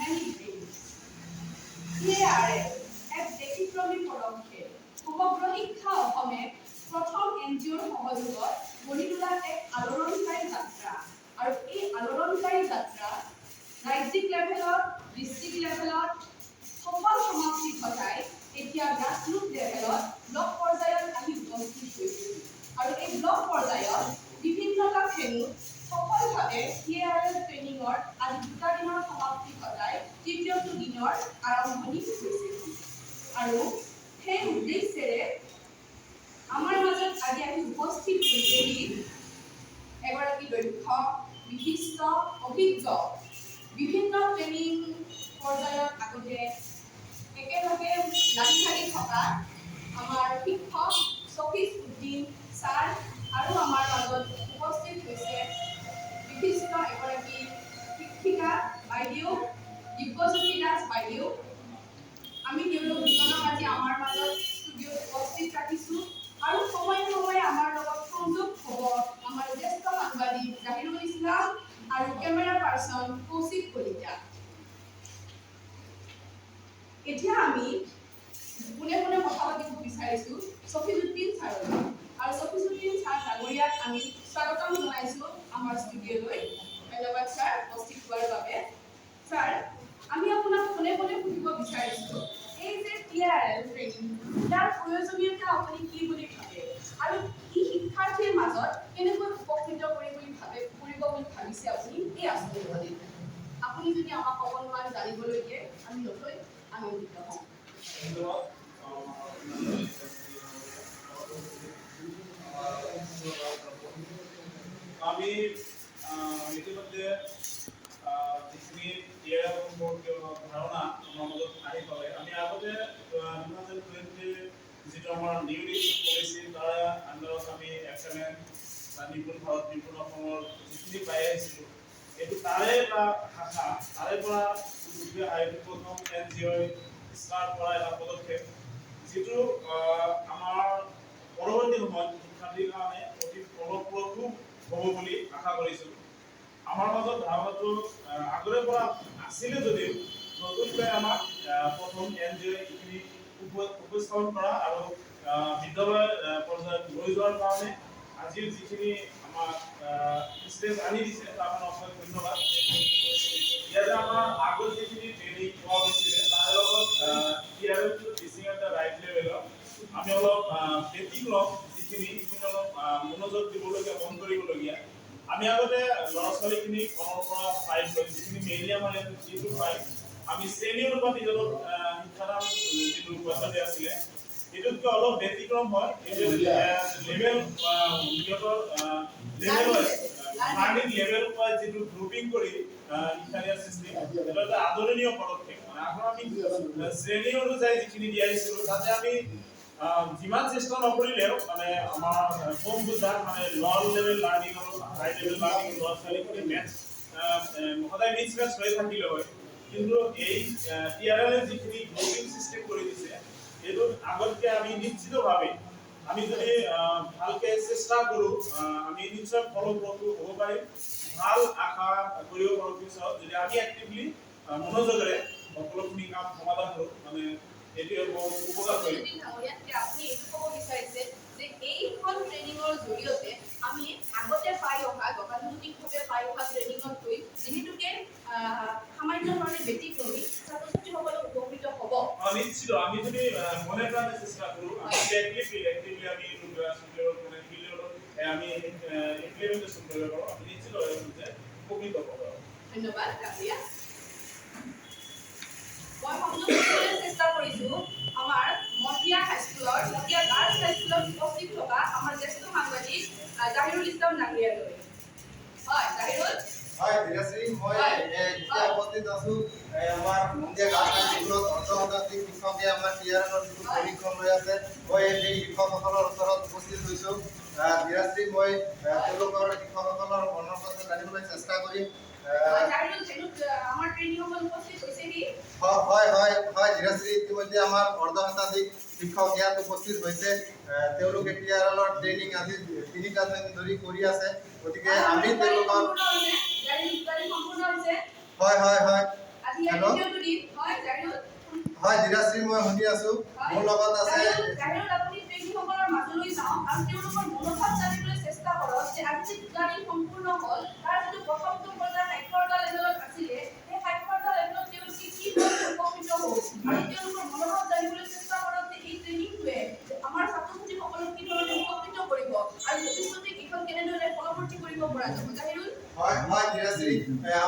many dreams. TRL এক ব্যতিক্ৰমী পদক্ষেপ সমগ্ৰ শিক্ষা অসমে প্ৰথম এনজিঅ'ৰ সহযোগত গঢ়ি তোলা এক আলোড়নকাৰী যাত্ৰা আৰু এই আলোড়নকাৰী যাত্ৰা ৰাজ্যিক লেভেলত ডিষ্ট্ৰিক্ট লেভেলত সফল সমাপ্তি ঘটাই এতিয়া গ্ৰাছৰুট লেভেলত ব্লক পৰ্যায়ত আহি উপস্থিত হৈছে আৰু এই ব্লক পৰ্যায়ত বিভিন্নটা শ্ৰেণীত সফলভাৱে TRL ট্ৰেইনিঙৰ আজি দুটা দিনৰ সমাপ্তি ঘটাই তৃতীয়টো দিনৰ আৰম্ভণি হৈছে আৰু সেই উদ্দেশ্যেৰে আমাৰ মাজত আজি আহি উপস্থিত হৈছেহি এগৰাকী দক্ষ বিশিষ্ট অভিজ্ঞ বিভিন্ন ট্ৰেইনিং পৰ্যায়ত আগতে একেলগে লাগি থাকি থকা আমাৰ শিক্ষক শফিউদ্দিন ছাৰ আৰু আমাৰ মাজত উপস্থিত হৈছে বিশিষ্ট এগৰাকী শিক্ষিকা বাইদেউ দিব্যজ্যোতি দাস বাইদেউ আমি তেওঁলোক দুজনক আজি আমাৰ মাজত ষ্টুডিঅ'ত উপস্থিত ৰাখিছোঁ আৰু সময়ে সময়ে আমাৰ লগত সংযোগ হ'ব আমাৰ জ্যেষ্ঠ সাংবাদিক জাহিৰুল ইছলাম আৰু কেমেৰা পাৰ্চন কৌশিক কলিতা। এতিয়া আমি পোনে পোনে কথা পাতিব বিচাৰিছোঁ শফিউদ্দিন ছাৰৰ আৰু শফিউদ্দিন ছাৰ ডাঙৰীয়াক আমি স্বাগতম জনাইছোঁ আমাৰ ষ্টুডিঅ'লৈ। ধন্যবাদ ছাৰ উপস্থিত হোৱাৰ বাবে। ছাৰ আমি আপোনাক পোনে পোনে সুধিব বিচাৰিছোঁ এই যে TRL ট্ৰেইনিং ইয়াৰ প্ৰয়োজনীয়তা আপুনি কি বুলি ভাবে আৰু ই শিক্ষাৰ্থীৰ মাজত কেনেকৈ উপকৃত কৰিব বুলি ভাবিছে আপুনি এই আঁচনিৰ জৰিয়তে আপুনি যদি আমাক অকণমান জানিবলৈ দিয়ে আমি নথৈ আনন্দিত হ'ম। আমি ইতিমধ্যে যিখিনি TRL সম্পৰ্কীয় ধাৰণা আমাৰ মাজত আহি পালে আমি আগতে 2020 যিটো আমাৰ নিউ এডুকেশ্যন পলিচি তাৰ আণ্ডাৰত আমি এক্সেলেন্ট নিপুণ ভাৰত নিপুণ অসমৰ যিখিনি পাই আহিছিলোঁ এইটো তাৰে এটা শাখা তাৰে পৰা প্ৰথম এনজিঅ'ই ষ্টাৰ্ট কৰা এটা পদক্ষেপ যিটো আমাৰ পৰৱৰ্তী সময়ত শিক্ষাৰ্থীৰ কাৰণে অতি ফলপ্ৰসূ হ'ব বুলি আশা কৰিছোঁ। আমাৰ মাজত ধাৰণাটো আগৰে পৰা আছিলে যদিও নতুনকৈ আমাক প্ৰথম এনজিঅ'ই এইখিনি উপস্থাপন কৰা আৰু বিদ্যালয় পৰ্যায়ত লৈ যোৱাৰ কাৰণে আজিৰ যিখিনি আমাক ষ্টেজ আনি দিছে তাৰ কাৰণে অশেষ ধন্যবাদ। ইয়াতে আমাৰ আগত যিখিনি ট্ৰেইনিং পোৱা হৈছিলে তাৰ লগত TRL teaching at the right লেভেলত আমি অলপ ব্যতিক্ৰম যিখিনি অলপ মনোযোগ দিবলগীয়া মন কৰিবলগীয়া আমি আগতে ল'ৰা ছোৱালীখিনি 1ৰ পৰা 5 যিখিনি মেইনলি আমাৰ ইয়াত 3 to 5 আমি শ্ৰেণী অনুপাত নিজক শিক্ষাদান যিটো পদ্ধতি আছিলে এইটোতকৈ অলপ ব্যতিক্ৰম হয় এইটো লেভেল সিহঁতৰ লাৰ্নিং লেভেল পাই যিটো গ্ৰুপিং কৰি শিক্ষা দিয়াৰ সৃষ্টি এটা এটা আদৰণীয় পদক্ষেপ আগৰ আমি শ্ৰেণী অনুযায়ী যিখিনি দিয়াইছিলোঁ তাতে আমি যিমান চেষ্টা নকৰিলেও মানে আমাৰ কম বুজাত মানে লৱাৰ লেভেল লাৰ্নিং আৰু হাই লেভেল লাৰ্নিং ল'ৰা ছোৱালীখিনি মেথছ সদায় মিছ মেথছ হৈ থাকিলে হয় কিন্তু এই TRL যিখিনি গ্ৰুপিং চিষ্টেম কৰি দিছে এইটো আগতকৈ আমি নিশ্চিতভাৱে আমি যদি ভালকে চেষ্টা কৰোঁ আমি নিশ্চয় ফলপ্ৰসূ হ'ব পাৰিম ভাল আশা কৰিব পাৰোঁ পিছত যদি আমি এক্টিভলি মনোযোগেৰে সকলোখিনি কাম সমাধান কৰোঁ মানে এইটোৱে বহুত উপকাৰ কৰিব। আপুনি এইটো ক'ব বিচাৰিছে যে এইখন ট্ৰেইনিঙৰ জৰিয়তে আমি আগতে পাই অহা গতানুগতিকভাৱে পাই অহা ট্ৰেইনিঙতকৈ যিহেতুকে সামান্য ধৰণে ব্যতিক্ৰমী ছাত্ৰ ছাত্ৰীসকলক উপকৃত হ'ব। নিশ্চিত আমি যদি মনে প্ৰাণে চেষ্টা কৰোঁ আমি এক্টিভলি আমি আমি ইমপ্লিমেণ্টেশ্যন কৰিব পাৰোঁ আমি নিশ্চিত যে উপকৃত হ'ব। ধন্যবাদ কালিয়া। মই সংযোগ চেষ্টা কৰিছোঁ আমাৰ মতিয়া হাইস্কুলৰ মতিয়া গাৰ্লছ হাইস্কুলত উপস্থিত থকা আমাৰ জ্যেষ্ঠ সাংবাদিক জাহিৰুল ইছলাম নাংৰিয়ালৈ। হয় জাহিৰুল। হয় বিৰাশ্ৰী মই এতিয়া উপস্থিত আছোঁ আমাৰ মতিয়া গাৰ্লছ হাইস্কুলত অৰ্ধশতাধিক শিক্ষকে আমাৰ TRLৰ যিটো প্ৰশিক্ষণ লৈ আছে মই সেই শিক্ষকসকলৰ ওচৰত উপস্থিত হৈছোঁ। বিৰাশ্ৰী মই তেওঁলোকৰ শিক্ষকসকলৰ মনৰ কথা জানিবলৈ চেষ্টা কৰিম। হয় ধীৰাশ্ৰী ইতিমধ্যে আমাৰ অৰ্ধশতাধিক শিক্ষক ইয়াত উপস্থিত হৈছে তেওঁলোকে TRLৰ ট্ৰেইনিং আজি 3টা দিন ধৰি কৰি আছে গতিকে আমি তেওঁলোকৰ হয় হেল্ল' দ্বিতীয়টো দিন হয় জাহিৰুল হয় ধীৰাশ্ৰী মই শুনি আছো মোৰ লগত আছে জাহিৰুল আপুনি ট্ৰেইনিসকলৰ মাজলৈ যাওক আৰু তেওঁলোকৰ মনোভাৱ জানিবলৈ চেষ্টা কৰক যে আজি দুটা দিন সম্পূৰ্ণ হ'ল তাৰ যিটো প্ৰথমটো পৰ্যায় সাক্ষৰতা লেভেলত আছিলে সেই সাক্ষৰতা লেভেলত তেওঁলোকে কি ধৰণে উপকৃত হ'ল আৰু তেওঁলোকৰ মনোভাৱ জানিবলৈ চেষ্টা কৰক যে এই ট্ৰেইনিংটোৱে আমাৰ ছাত্ৰ ছাত্ৰীসকলক কি ধৰণে উপকৃত কৰিব আৰু ভৱিষ্যতে এইখন কেনেদৰে ফলৱৰ্তী কৰিব পৰা যাব জাহিৰুল হয় হয় ধীৰাশ্ৰী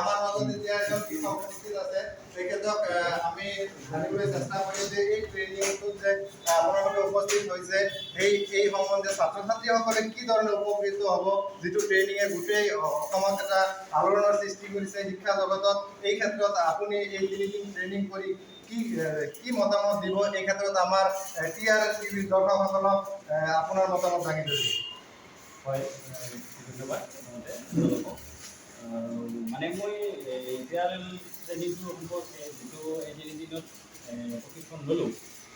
আমাৰ মাজত এতিয়া এজন কৃষক উপস্থিত আছে তেখেতক আমি জানিবলৈ চেষ্টা কৰিম যে এই ট্ৰেইনিংটোত যে আপোনালোকে উপস্থিত হৈছে এই সম্বন্ধে ছাত্ৰ ছাত্ৰীসকলে কি ধৰণে উপকৃত হ'ব যিটো ট্ৰেইনিঙে গোটেই অসমত এটা আলোড়নৰ সৃষ্টি কৰিছে শিক্ষা জগতত এই ক্ষেত্ৰত আপুনি এই তিনিদিন ট্ৰেইনিং কৰি কি মতামত দিব এই ক্ষেত্ৰত আমাৰ TRL টিভিৰ দৰ্শকসকলক আপোনাৰ মতামত দাঙি ধৰিব হয় ধন্যবাদ মানে মই TRL ট্ৰেইনিংটোৰ সম্পৰ্কে যিটো এই তিনিদিনত প্ৰশিক্ষণ ল'লোঁ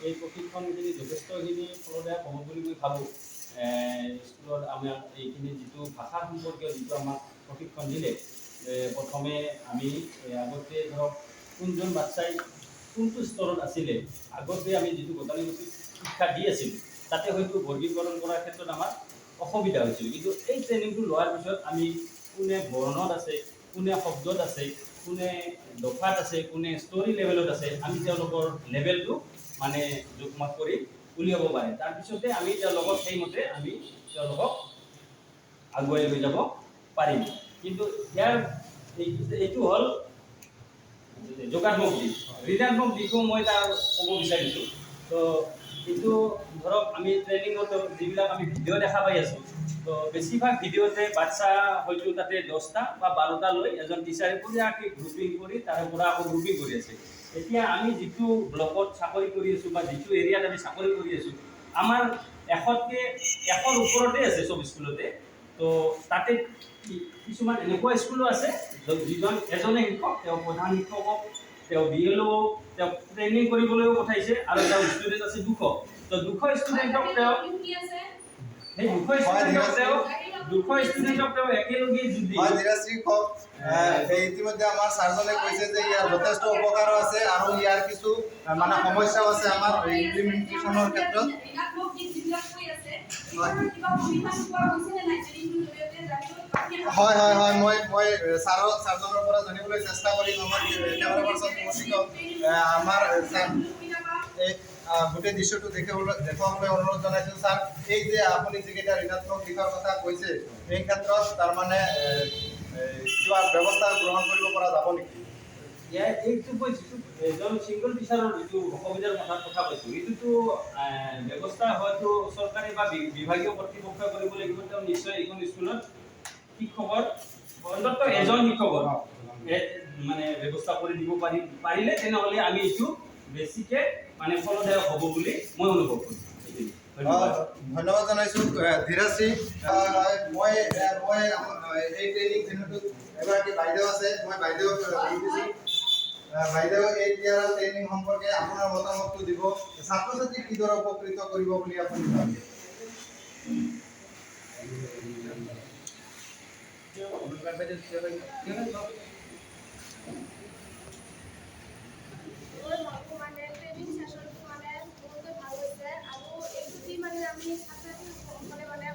এই প্ৰশিক্ষণখিনি যথেষ্টখিনি ফলদায়ক হ'ব বুলি মই ভাবোঁ স্কুলত আমাৰ এইখিনি যিটো ভাষা সম্পৰ্কীয় যিটো আমাক প্ৰশিক্ষণ দিলে প্ৰথমে আমি আগতে ধৰক কোনজন বাচ্চাই কোনটো স্তৰত আছিলে আগতে আমি যিটো গতানুগতিক শিক্ষা দি আছিলোঁ তাতে হয়তো বৰ্গীকৰণ কৰাৰ ক্ষেত্ৰত আমাৰ অসুবিধা হৈছিল কিন্তু এই ট্ৰেইনিংটো লোৱাৰ পিছত আমি কোনে বৰ্ণত আছে কোনে শব্দত আছে কোনে দফাত আছে কোনে ষ্টৰী লেভেলত আছে আমি তেওঁলোকৰ লেভেলটো মানে জোখমাখ কৰি উলিয়াব পাৰে তাৰপিছতে আমি তেওঁলোকক সেইমতে আমি তেওঁলোকক আগুৱাই লৈ যাব পাৰিম কিন্তু ইয়াৰ এইটো হ'ল যোগাত্মক দিশ ঋণাত্মক দিশো মই তাৰ ক'ব বিচাৰিছোঁ তো কিন্তু ধৰক আমি ট্ৰেইনিঙত যিবিলাক আমি ভিডিঅ' দেখা পাই আছোঁ তো বেছিভাগ ভিডিঅ'তে বাচ্চা হয়তো তাতে 10টা বা 12টা লৈ এজন টিচাৰে পুৰাকৈ গ্ৰুপিং কৰি তাৰে পৰা আকৌ গ্ৰুপিং কৰি আছে এতিয়া আমি যিটো ব্লকত চাকৰি কৰি আছোঁ বা যিটো এৰিয়াত আমি চাকৰি কৰি আছোঁ আমাৰ 100ৰ ওপৰতে আছে চব স্কুলতে তো তাতে কিছুমান এনেকুৱা স্কুলো আছে যিজন এজনে শিক্ষক তেওঁ প্ৰধান শিক্ষকক তেওঁ BLO তেওঁ ট্ৰেইনিং কৰিবলৈও পঠাইছে আৰু তেওঁ ষ্টুডেণ্ট আছে 200 তো 200 ষ্টুডেণ্টক তেওঁ সেই 200 ষ্টুডেণ্টক তেওঁ একেলগে যদি হয় ধীৰাশ্ৰী কওক ইতিমধ্যে আমাৰ ছাৰজনে কৈছে যে ইয়াৰ যথেষ্ট উপকাৰ আছে আৰু ইয়াৰ কিছু মানে সমস্যাও আছে আমাৰ ইমপ্লিমেণ্টেশ্যনৰ ক্ষেত্ৰত ঋণাত্মক দিশ যিবিলাক কৈ আছে এইবোৰৰ কিবা সুবিধা পোৱা হৈছে নে নাই ট্ৰেইনিংটোৰ জৰিয়তে জানিবলৈ হয় হয় হয় মই ছাৰজনৰ পৰা জানিবলৈ চেষ্টা কৰিম আমাৰ কেমেৰা পাৰ্চন কৌশিকক আমাৰ এই গোটেই দৃশ্যটো দেখুৱাবলৈ অনুৰোধ জনাইছোঁ ছাৰ এই যে আপুনি যিকেইটা ঋণাত্মক দিশৰ কথা কৈছে এই ক্ষেত্ৰত তাৰমানে কিবা ব্যৱস্থা গ্ৰহণ কৰিব পৰা যাব নেকি ইয়াৰ এইটো মই যিটো এজন ছিংগল টিচাৰৰ যিটো অসুবিধাৰ কথা কৈছোঁ এইটোতো ব্যৱস্থা হয়তো চৰকাৰে বা বিভাগীয় কৰ্তৃপক্ষই কৰিব লাগিব তেওঁ নিশ্চয় এইখন স্কুলত শিক্ষকৰ অন্ততঃ এজন শিক্ষকৰ মানে ব্যৱস্থা কৰি দিব পাৰিলে তেনেহ'লে আমি এইটো বেছিকৈ মানে ফলদায়ক হ'ব বুলি মই অনুভৱ কৰোঁ ধন্যবাদ জনাইছোঁ ধীৰাশ্ৰী মই এই ট্ৰেইনিং চেণ্টাৰটোত এগৰাকী বাইদেউ আছে মই বাইদেউক সুধিছোঁ বাইদেউ এই TRL ট্ৰেইনিং সম্পৰ্কে আপোনাৰ মতামতটো দিব ছাত্ৰ ছাত্ৰীক কিদৰে উপকৃত কৰিব বুলি আপুনি ভাবে মানে ট্ৰেইনিং সেশনটো মানে বহুতে ভাল হৈছে আৰু এইটোদি মানে আমি ছাত্ৰ-ছাত্ৰীসকলে মানে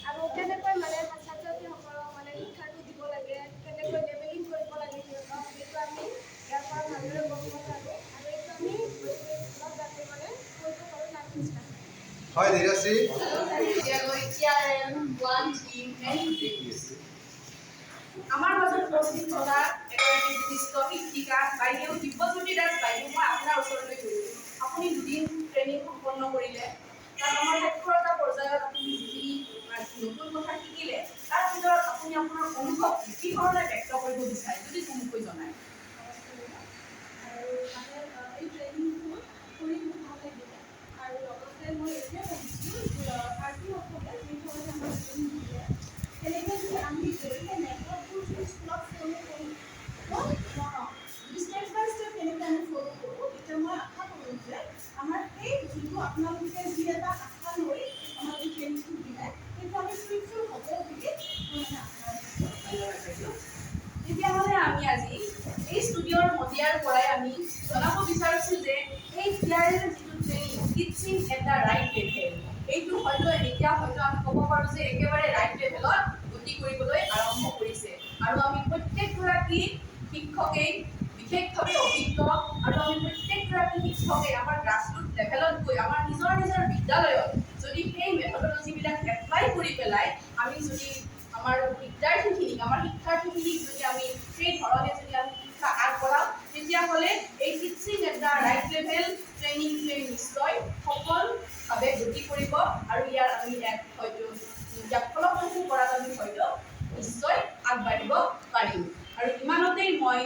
আৰু কেনেকৈ মানে ছাত্ৰ-ছাত্ৰীসকলক মানে শিক্ষাটো দিব লাগে কেনেকৈ লেভেলিং কৰিব লাগে সিহঁতক সেইটো আমি ইয়াৰ পৰা ভালদৰে গম পালোঁ আৰু এইটো আমি যাতে মানে কৰিব পাৰোঁ তাৰ চেষ্টা হয় ধীৰাশ্ৰী আমাৰ মাজত উপস্থিত থকা এগৰাকী বিশিষ্ট শিক্ষিকা বাইদেউ দিব্যজ্যোতি দাস বাইদেউ মই আপোনাৰ ওচৰলৈ গৈছোঁ আপুনি দুদিন ট্ৰেইনিং সম্পন্ন কৰিলে তাত আমাৰ সাক্ষৰতা পৰ্যায়ত আপুনি যিখিনি নতুন কথা শিকিলে তাৰ ভিতৰত আপুনি আপোনাৰ অনুভৱ কি ধৰণে ব্যক্ত কৰিব বিচাৰে যদি চমুকৈ জনায় আৰু মানে এই ট্ৰেইনিংটো কৰি খুব ভাল লাগিলে আৰু লগতে মই এতিয়া ভাবিছোঁ আৰ্টিসকলে যিধৰণে আমাৰ ট্ৰেইনিং দিয়ে তেনেকৈ যদি আমি সেই নেটৱৰ্কবোৰ স্কুলত ফ'ল' কৰোঁ ষ্টেপ বাই ষ্টেপ কেনেকৈ আমি ফ'ল' কৰোঁ তেতিয়া মই আশা কৰোঁ যে আমাৰ সেই যোনটো আপোনালোকে যি এটা আশা লৈ আমাক এই ট্ৰেইনিংটো দিলে সেইটো আমি ফ্ৰুটফুল হ'ব বুলি মই মানে আশা ৰাখিছোঁ তেতিয়াহ'লে আমি আজি ষ্টুডিঅ'ৰ মজিয়াৰ পৰাই আমি জনাব বিচাৰিছোঁ যে এই TRL যিটো training teaching at the right level, এইটো হয়তো এতিয়া হয়তো আমি ক'ব পাৰোঁ যে একেবাৰে ৰাইট লেভেলত গতি কৰিবলৈ আৰম্ভ কৰিছে। আৰু আমি প্ৰত্যেকগৰাকী শিক্ষকেই বিশেষভাৱে অভিজ্ঞ আৰু আমি প্ৰত্যেকগৰাকী শিক্ষকে আমাৰ গ্ৰাছৰুট লেভেলত গৈ আমাৰ নিজৰ নিজৰ বিদ্যালয়ত যদি সেই মেথডলজিবিলাক এপ্লাই কৰি পেলাই আমি যদি আমাৰ বিদ্যাৰ্থীখিনিক আমাৰ শিক্ষাৰ্থীখিনিক যদি আমি সেই ধৰণে যদি আমি শিক্ষা আগবঢ়াওঁ তেতিয়াহ'লে এই teaching at the right level ট্ৰেইনিংটোৱে নিশ্চয় সফলভাৱে গতি কৰিব আৰু ইয়াৰ আমি হয়তো ইয়াক ফলপ্ৰসূ কৰাত আমি হয়তো নিশ্চয় আগবাঢ়িব পাৰিম। আৰু ইমানতেই মই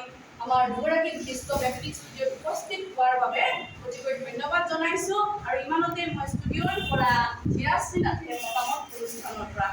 আমাৰ দুগৰাকী বিশিষ্ট ব্যক্তিক ষ্টুডিঅ'ত উপস্থিত হোৱাৰ বাবে অতিকৈ ধন্যবাদ জনাইছোঁ। আৰু ইমানতে মই ষ্টুডিঅ'ৰ পৰা ধীৰাশ্ৰী নাথে মতামত অনুষ্ঠানৰ পৰা